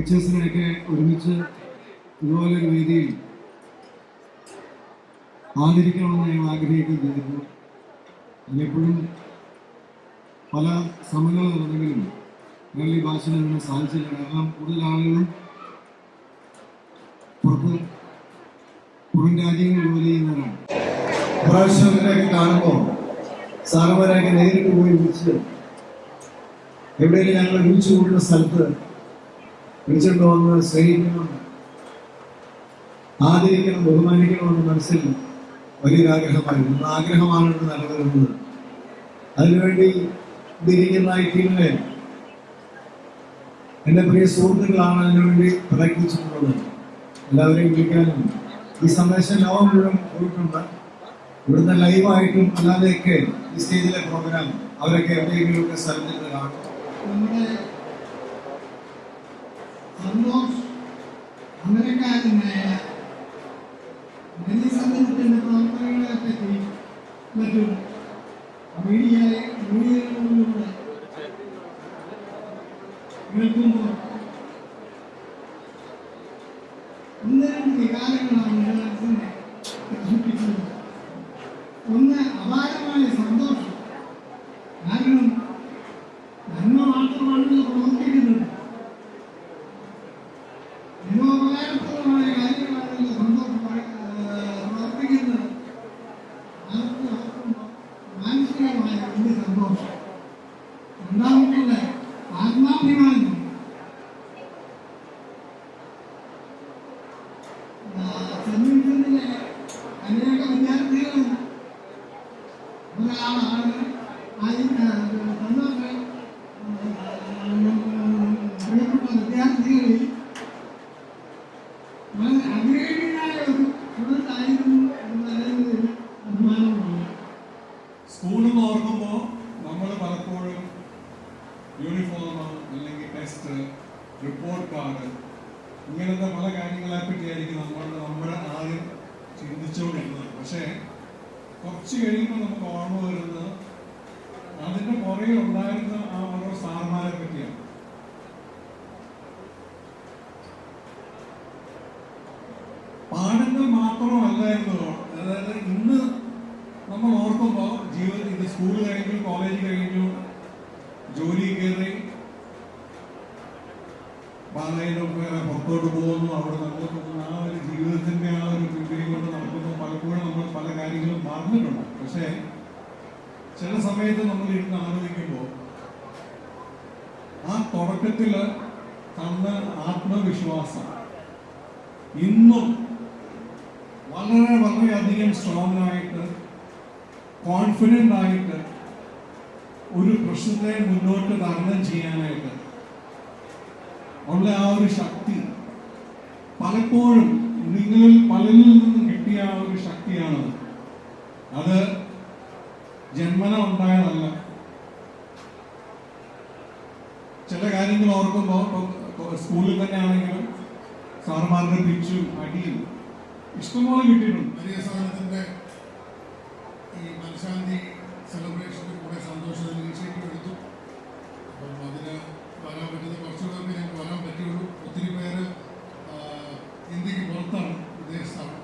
ടീച്ചേഴ്സിനെയൊക്കെ ഒരുമിച്ച് ഇതുപോലൊരു വേദിയിൽ ആദരിക്കണമെന്ന് ഞങ്ങൾ ആഗ്രഹിക്കുകയും ചെയ്തിരുന്നു. അതിനെപ്പോഴും പല ശ്രമങ്ങൾ നടന്നെങ്കിലും ഞങ്ങൾ ഈ ഭാഷ അതിന് സാധിച്ചില്ല. കാരണം കൂടുതൽ ആളുകളും പുറം രാജ്യങ്ങളിൽ ജോലി ചെയ്യുന്നവരാണ്. പ്രാവശ്യം ഇവരെയൊക്കെ കാണുമ്പോൾ സാറുമാരെയൊക്കെ നേരിട്ട് പോയി വിളിച്ച് എവിടെയെങ്കിലും ഞങ്ങൾ വിളിച്ചു കൂടുന്ന സ്ഥലത്ത് വിളിച്ചുകൊണ്ട് വന്ന് സ്നേഹിക്കണം, ആദരിക്കണം, ബഹുമാനിക്കണമെന്ന് മനസ്സിൽ വലിയൊരാഗ്രഹമായിരുന്നു. ആഗ്രഹമാണ് ഇവിടെ നടന്നിരുന്നത്. അതിനുവേണ്ടി ഇരിക്കുന്ന ഈ ടീമിനെ എൻ്റെ പ്രിയ സുഹൃത്തുക്കളാണ് അതിനുവേണ്ടി പ്രയത്നിച്ചിട്ടുള്ളത്. എല്ലാവരെയും വിളിക്കാനും ഈ സന്ദേശം ലോകം മുഴുവൻ പോയിട്ടുണ്ട്. ഇവിടുന്ന് ലൈവായിട്ടും അല്ലാതെയൊക്കെ ഈ സ്റ്റേജിലെ പ്രോഗ്രാം അവരൊക്കെ എവിടെയെങ്കിലുമൊക്കെ സ്ഥലത്ത് കാണും. നമ്മുടെ സന്തോഷ് അമരക്കാരനായ ജനസംഘത്തിന്റെ പ്രവർത്തനങ്ങളെ പറ്റി മറ്റും മീഡിയകളിലൂടെ കേൾക്കുമ്പോൾ ഒന്ന് രണ്ട് വികാരങ്ങളാണ് മനസ്സിനെ സൂചിപ്പിക്കുന്നത്. ഒന്ന് അപാരമായ സന്തോഷം, കാരണം നന്മ മാത്രമാണല്ലോ പ്രവർത്തിക്കുന്നത്. ജനോപകാരപ്രദമായ കാര്യങ്ങളാണല്ലോ സന്തോഷം പ്രവർത്തിക്കുന്നത്. മാനസികമായ വലിയ സന്തോഷം. രണ്ടാമത്തെ ആത്മാഭിമാനം. സംയുക്തത്തിലെ അനേക വിദ്യാർത്ഥികളും ഒരാളാണ് പ്രിയപ്പെട്ട വിദ്യാർത്ഥികളിൽ വളരെ അഗ്രഗണ്യനായ ഒരു സുഹൃത്തായിരുന്നു എന്നതിൽ അഭിമാനമാണ്. സ്കൂളെന്ന് ഓർക്കുമ്പോൾ നമ്മൾ പലപ്പോഴും യൂണിഫോം അല്ലെങ്കിൽ ടെസ്റ്റ്, റിപ്പോർട്ട് കാർഡ്, ഇങ്ങനത്തെ പല കാര്യങ്ങളെ പറ്റിയായിരിക്കും നമ്മുടെ ആദ്യം ചിന്തിച്ചുകൊണ്ടിരുന്നത്. പക്ഷേ കുറച്ച് കഴിയുമ്പോൾ നമുക്ക് ഓർമ്മ വരുന്നത് അതിൻ്റെ പുറകെ ഉണ്ടായിരുന്ന ആ ഓരോ സാർമാരെ പറ്റിയാണ്. പാഠങ്ങൾ മാത്രമല്ലായിരുന്നു. അതായത് ഇന്ന് നമ്മൾ ഓർക്കുമ്പോൾ ജീവിതത്തിൽ ഇത് സ്കൂൾ കഴിഞ്ഞു, കോളേജ് കഴിഞ്ഞു, ജോലി കയറി പാലയിലൊക്കെ പുറത്തോട്ട് പോകുന്നു, അവിടെ നമ്മൾ ആ ഒരു ജീവിതത്തിന്റെ ആ ഒരു പിന്തുണ കൊണ്ട് നടക്കുന്നു. പലപ്പോഴും നമ്മൾ പല കാര്യങ്ങളും മറന്നിട്ടുണ്ട്. പക്ഷേ ചില സമയത്ത് നമ്മൾ ഇരുന്ന് ആലോചിക്കുമ്പോൾ ആ തുടക്കത്തിൽ തന്ന ആത്മവിശ്വാസം ഇന്നും വളരെയധികം സ്ട്രോങ് ആയിട്ട്, കോൺഫിഡൻ്റ് ആയിട്ട് ഒരു പ്രശ്നത്തെ മുന്നോട്ട് തരണം ചെയ്യാനായിട്ട് ഉള്ള ആ ഒരു ശക്തി പലപ്പോഴും നിങ്ങളിൽ പലരിൽ നിന്നും കിട്ടിയ ആ ഒരു ശക്തിയാണത്. അത് ജന്മന ഉണ്ടായതല്ല. ചില കാര്യങ്ങൾ ഓർക്കുമ്പോൾ സ്കൂളിൽ തന്നെ ആണെങ്കിലും സാർമാരുടെ പിച്ചും അടിയും ഇഷ്ടംപോലെ കിട്ടിയിട്ടുണ്ട്. വലിയ സാധനത്തിന്റെ ഈ മനഃശാന്തി സെലിബ്രേഷന് കൂടെ സന്തോഷത്തിന് ഇനിഷ്യേറ്റീവ് എടുത്തു. അപ്പം അതിന് വരാൻ പറ്റുന്ന കുറച്ച് പേർക്ക് ഞങ്ങൾക്ക് വരാൻ പറ്റുള്ളൂ. ഒത്തിരി പേര് ഇന്ത്യക്ക് പുറത്താണ്, വിദേശത്താണ്.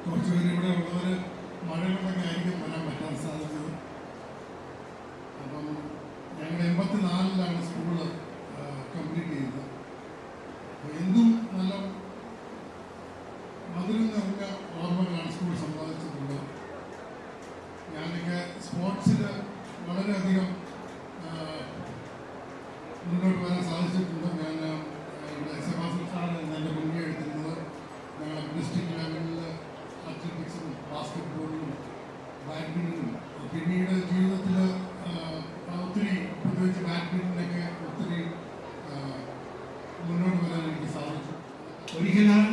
കുറച്ച് പേര് ഇവിടെ ഉള്ളവർ മഴകളൊക്കെ ആയിരിക്കും വരാൻ പറ്റാൻ സാധിച്ചത്. അപ്പം ഞങ്ങൾ 84-ലാണ് സ്കൂള് കംപ്ലീറ്റ് ചെയ്തത്. എന്തും നല്ല മധുരം നിറഞ്ഞ ഓർമ്മകളാണ് സ്കൂൾ സമ്പാദിച്ചിട്ടുള്ളത്. ഞാനൊക്കെ സ്പോർട്സിൽ വളരെയധികം മുന്നോട്ട് വരാൻ സാധിച്ചിട്ടുണ്ട്. ഞാൻ ഇവിടെ സെബാസ്റ്റ്യൻ സാറാണ് എൻ്റെ മുൻകൈ എടുത്തിരുന്നത്. ഞങ്ങൾ ഡിസ്ട്രിക്ട് ലെവലിൽ അത്ലറ്റിക്സും ബാസ്കറ്റ്ബോളിലും ബാഡ്മിൻ്റനും, പിന്നീട് ജീവിതത്തിൽ ഒത്തിരി, പ്രത്യേകിച്ച് ബാഡ്മിൻ്റനൊക്കെ ഒത്തിരി മുന്നോട്ട് വരാൻ എനിക്ക് സാധിച്ചു. ഒരിക്കലും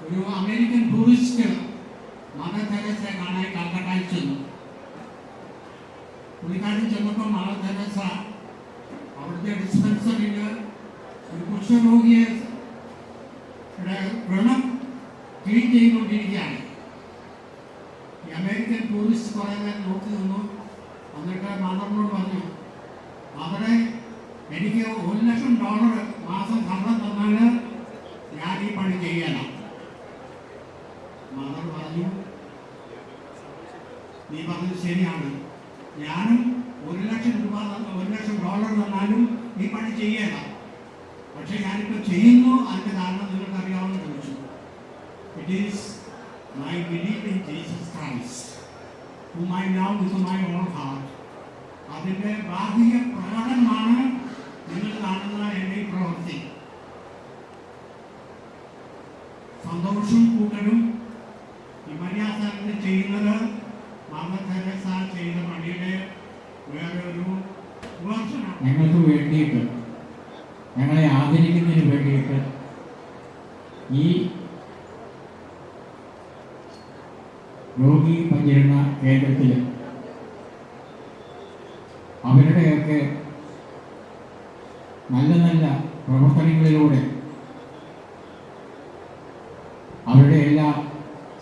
ഒരു അമേരിക്കൻ ടൂറിസ്റ്റ് മദർ തെരേസയെ കാണാൻ കൽക്കട്ടയിൽ ചെന്നു. പുള്ളിക്കാരൻ ചെന്നപ്പോൾ മദർ തെരേസ അവിടുത്തെ ഡിസ്പെൻസറിയിൽ ഒരു കുഷ്ഠരോഗിയെ വ്രണം ക്ലീൻ ചെയ്തുകൊണ്ടിരിക്കുകയാണ്. ഈ അമേരിക്കൻ ടൂറിസ്റ്റ് കുറേ നേരം നോക്കി നിന്നു. എന്നിട്ട് മദറിനോട് പറഞ്ഞു, അവിടെ എനിക്ക് $1,00,000 മാസം ശമ്പളം തന്നാൽ ഞാൻ ഈ പണി ചെയ്യണം. മദർ പറഞ്ഞു, നീ പറഞ്ഞത് ശരിയാണ്, ഞാനും $1,00,000 തന്നാലും ഈ പണി ചെയ്യണം. പക്ഷെ ഞാനിപ്പോൾ ചെയ്യുന്നു. അതിൻ്റെ കാരണം നിങ്ങൾക്ക് അറിയാവുന്ന ചോദിച്ചു. It is my belief in Jesus Christ whom I love with my whole heart. അതിൻ്റെ ബാഹ്യ പ്രകടനമാണ് നിങ്ങൾ കാണുന്ന എൻ്റെ ഈ പ്രവൃത്തി. സന്തോഷവും കൂട്ടലും ഈ മര്യാദ ചെയ്യുന്നത് മാമ തെരേസ ചെയ്ത പണിയുടെ വേറെ ഒരു വേർഷനാണ്. ഞങ്ങൾക്ക് വേണ്ടിയിട്ട്, ഞങ്ങളെ ആദരിക്കുന്നതിന് വേണ്ടിയിട്ട് ഈ രോഗി പരിചരണ കേന്ദ്രത്തിൽ അവരുടെയൊക്കെ നല്ല നല്ല പ്രവർത്തനങ്ങളിലൂടെ അവരുടെ എല്ലാ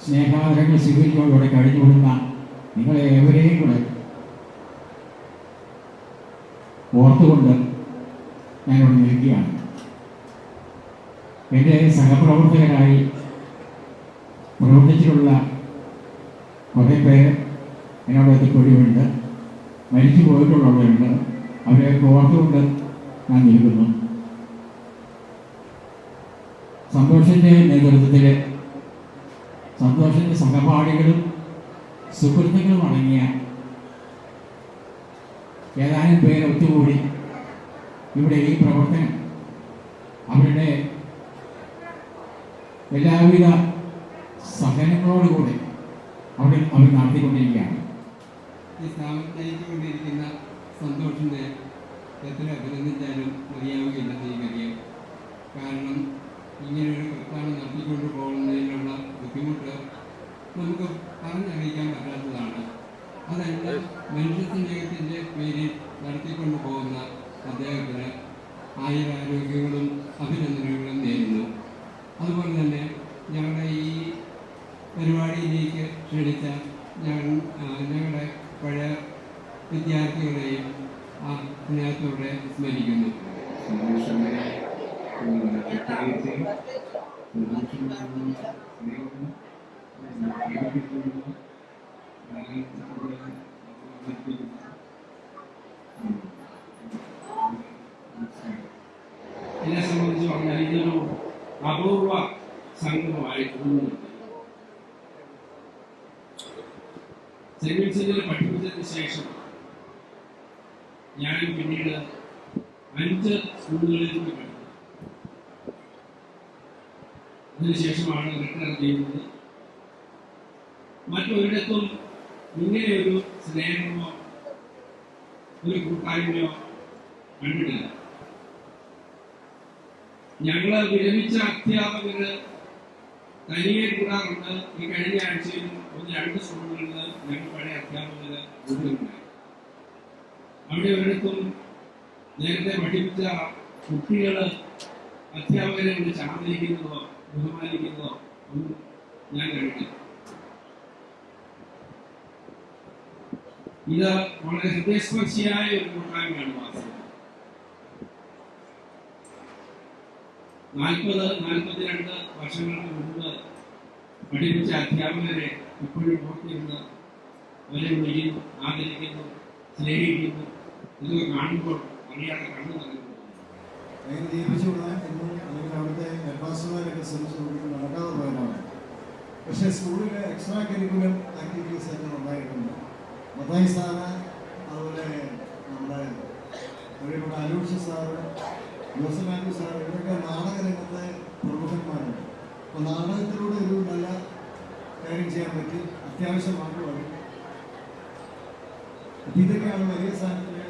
സ്നേഹാദരങ്ങൾ സ്വീകരിച്ചുകൊണ്ടൂടെ കഴിഞ്ഞുകൊള്ളുന്ന നിങ്ങളെ ഏവരെയും കൂടെ ഓർത്തുകൊണ്ട് ഞാനിവിടെ നിൽക്കുകയാണ്. എൻ്റെ സഹപ്രവർത്തകരായി പ്രവർത്തിച്ചിട്ടുള്ള കുറേ പേര് എന്നോടൊത്ത് കൂടിയുണ്ട്, മരിച്ചു പോയിട്ടുള്ളവരുണ്ട്. അവരെ ഓർത്തുകൊണ്ട് ഞാൻ നിൽക്കുന്നു. സന്തോഷിൻ്റെ നേതൃത്വത്തിൽ സന്തോഷിൻ്റെ സഹപാഠികളും സുഹൃത്തുക്കളും അടങ്ങിയ ഏതാനും പേര് ഒത്തുകൂടി ഇവിടെ ഈ പ്രവർത്തനം അവരുടെ എല്ലാവിധ സഹനങ്ങളോടുകൂടി അവർ നടത്തിക്കൊണ്ടിരിക്കുകയാണ്. ഈ സ്ഥാപനം നയിച്ചുകൊണ്ടിരിക്കുന്ന സന്തോഷിനെ എത്ര അഭിനന്ദിച്ചാലും മതിയാവുകയില്ലെന്ന് എനിക്കറിയാം. കാരണം ഇങ്ങനെയൊരു പ്രസ്ഥാനം നടത്തിക്കൊണ്ട് പോകുന്നതിനുള്ള ബുദ്ധിമുട്ട് നമുക്ക് പറഞ്ഞറിയിക്കാൻ പറ്റാത്തതാണ്. അതെല്ലാം മനുഷ്യ സ്നേഹത്തിൻ്റെ പേരിൽ നടത്തിക്കൊണ്ട് പോകുന്ന അദ്ദേഹത്തിന് ആയുരാരോഗ്യങ്ങളും അഭിനന്ദനങ്ങളും നേരുന്നു. അതുപോലെ തന്നെ ഞങ്ങളുടെ ഈ പരിപാടിയിലേക്ക് ക്ഷണിച്ച ഞങ്ങളുടെ പഴയ വിദ്യാർത്ഥികളെയും ആ സ്നേഹത്തോടെ സ്മരിക്കുന്നു. എന്നെ സംബന്ധിച്ച് പറഞ്ഞാൽ ഇതൊരു അപൂർവ സംഗമമായി തോന്നുന്നുണ്ട്. സെന്റ് വിൻസെന്റിൽ പഠിപ്പിച്ചതിന് ശേഷം ഞാൻ പിന്നീട് 5 സ്കൂളുകളിൽ കൂടി പഠിച്ചു. അതിനുശേഷമാണ് റിട്ടയർ ചെയ്യുന്നത്. മറ്റൊരിടത്തും ഇങ്ങനെയൊരു സ്നേഹമോ ഒരു കൂട്ടായ്മയോ കണ്ടിട്ടില്ല. ഞങ്ങൾ വിരമിച്ച അധ്യാപകര് തനിയെ കൂടാറുണ്ട്. ഈ കഴിഞ്ഞ ആഴ്ചയിൽ 1-2 സ്കൂളുകളിൽ ഞങ്ങൾ പഴയ അധ്യാപകര് കൂടുതലുണ്ടായി. അവിടെ ഒരിടത്തും നേരത്തെ പഠിപ്പിച്ച കുട്ടികൾ അധ്യാപകരെ വിളിച്ച് ആദരിക്കുന്നതോ ബഹുമാനിക്കുന്നതോ ഒന്നും ഞാൻ കണ്ടിട്ടില്ല. ഇത് വളരെ ഹൃദയസ്പർശിയായ ഒരു കൂട്ടായ്മയാണ്. വാസ്തവം 40-42 വർഷങ്ങൾക്ക് മുമ്പ് പഠിപ്പിച്ച അധ്യാപകരെ ഇപ്പോഴും ഓർത്തിരുന്ന് അവരെ വിളിക്കുന്നു, ആദരിക്കുന്നു, സ്നേഹിക്കുന്നു. ഇതൊക്കെ കാണുമ്പോൾ അറിയാതെ കണ്ണു നൽകുന്നു. അതിന് ജീവിച്ചു വിടാൻ എന്നും അല്ലെങ്കിൽ അവിടുത്തെ ഹെഡ്മാസ്റ്റർമാരൊക്കെ ശ്രമിച്ചു നടക്കാതെ പോയതാണ്. പക്ഷേ സ്കൂളിൽ എക്സ്ട്രാ കരിക്കുലം ആക്ടിവിറ്റീസ് ഒക്കെ ഉണ്ടായിട്ടുണ്ട്. മത്തായി സാറ്, അതുപോലെ നമ്മുടെ പ്രിയപ്പെട്ട അലൂഷ് സാറ്, ജോസഫ് ആൻഡ്രൂ സാർ, ഇവരൊക്കെ നാടകരംഗത്തെ പ്രമുഖന്മാരുണ്ട്. അപ്പോൾ നാടകത്തിലൂടെ ഒരു നല്ല കാര്യം ചെയ്യാൻ പറ്റി, അത്യാവശ്യമാണ് വഴി. ഇതൊക്കെയാണ് വലിയ സ്ഥാനത്തിലെ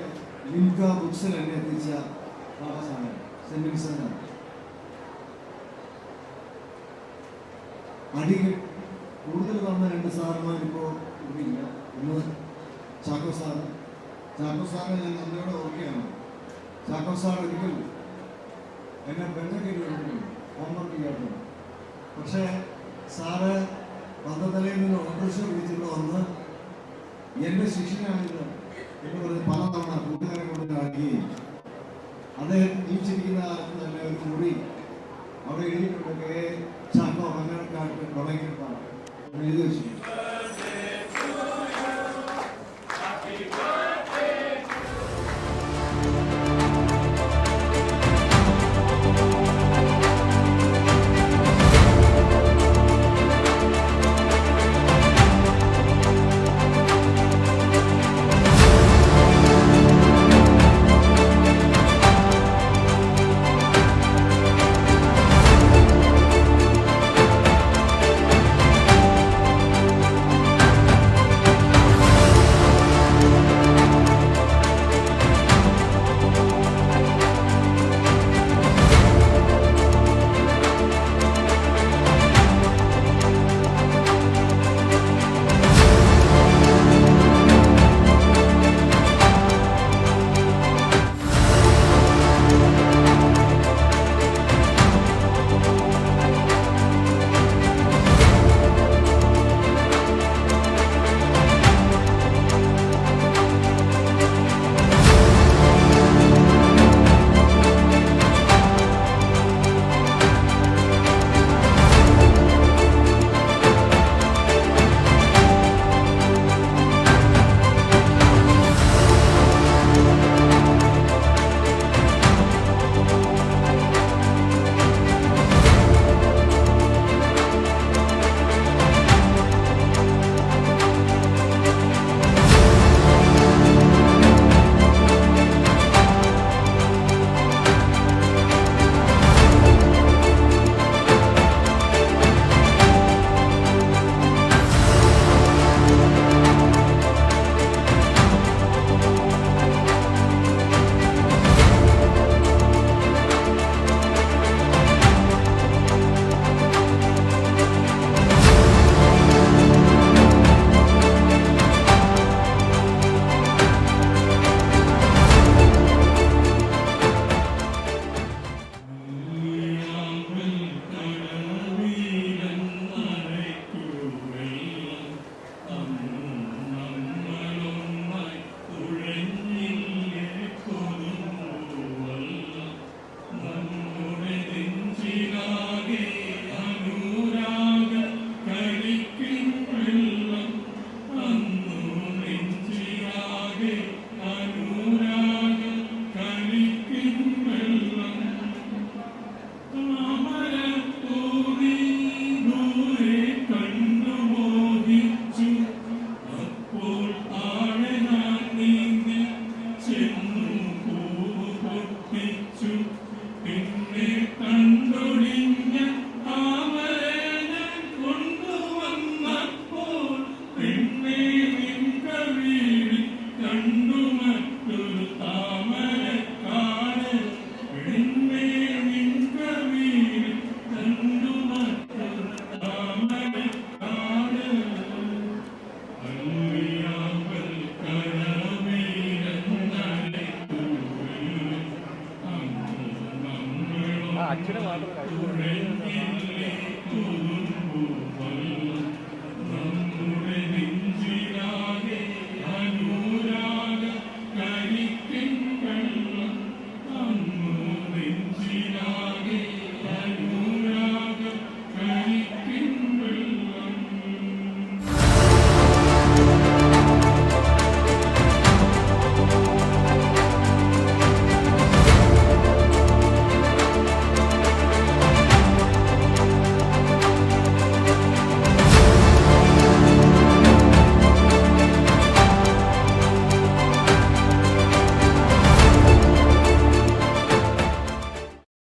ലിംക ബുക്സിൽ എന്നെ എത്തിച്ച പാഠശാല സെന്റ് വിൻസെന്റ്. അധികം കൂടുതൽ തന്ന 2 സാറുമാർ ഇപ്പോൾ ഇല്ല. ഒന്ന് ചാക്കോ സാറ്. ചാക്കോ സാറ് ഞാൻ നന്ദിയോടെ ഓർക്കുകയാണ്. ചാക്കോ സാർ ഒരിക്കൽ എന്നെ വെള്ളക്കേരി എടുക്കുന്നു, ഹോംവർക്ക് ചെയ്യാറുണ്ട്. പക്ഷേ സാറ് പന്തത്തലയിൽ നിന്ന് ഓട്ടോറിക്ഷ വിളിച്ചിട്ട് വന്ന് എൻ്റെ ശിഷ്യനാണിത് എന്ന് പറഞ്ഞ് പലതവണ കൂട്ടുകാരെ കൊണ്ട് ആക്കുകയും അദ്ദേഹം ജീവിച്ചിരിക്കുന്ന കാലത്ത് തന്നെ ഒരു കുറി അവിടെ എഴുതിയിട്ടുണ്ട് ചാക്കോ മംഗളക്കാട്ട് തുടങ്ങിയിട്ടാണ് എഴുതി വെച്ചിട്ടുണ്ട്. അച്ഛനെ മാത്രം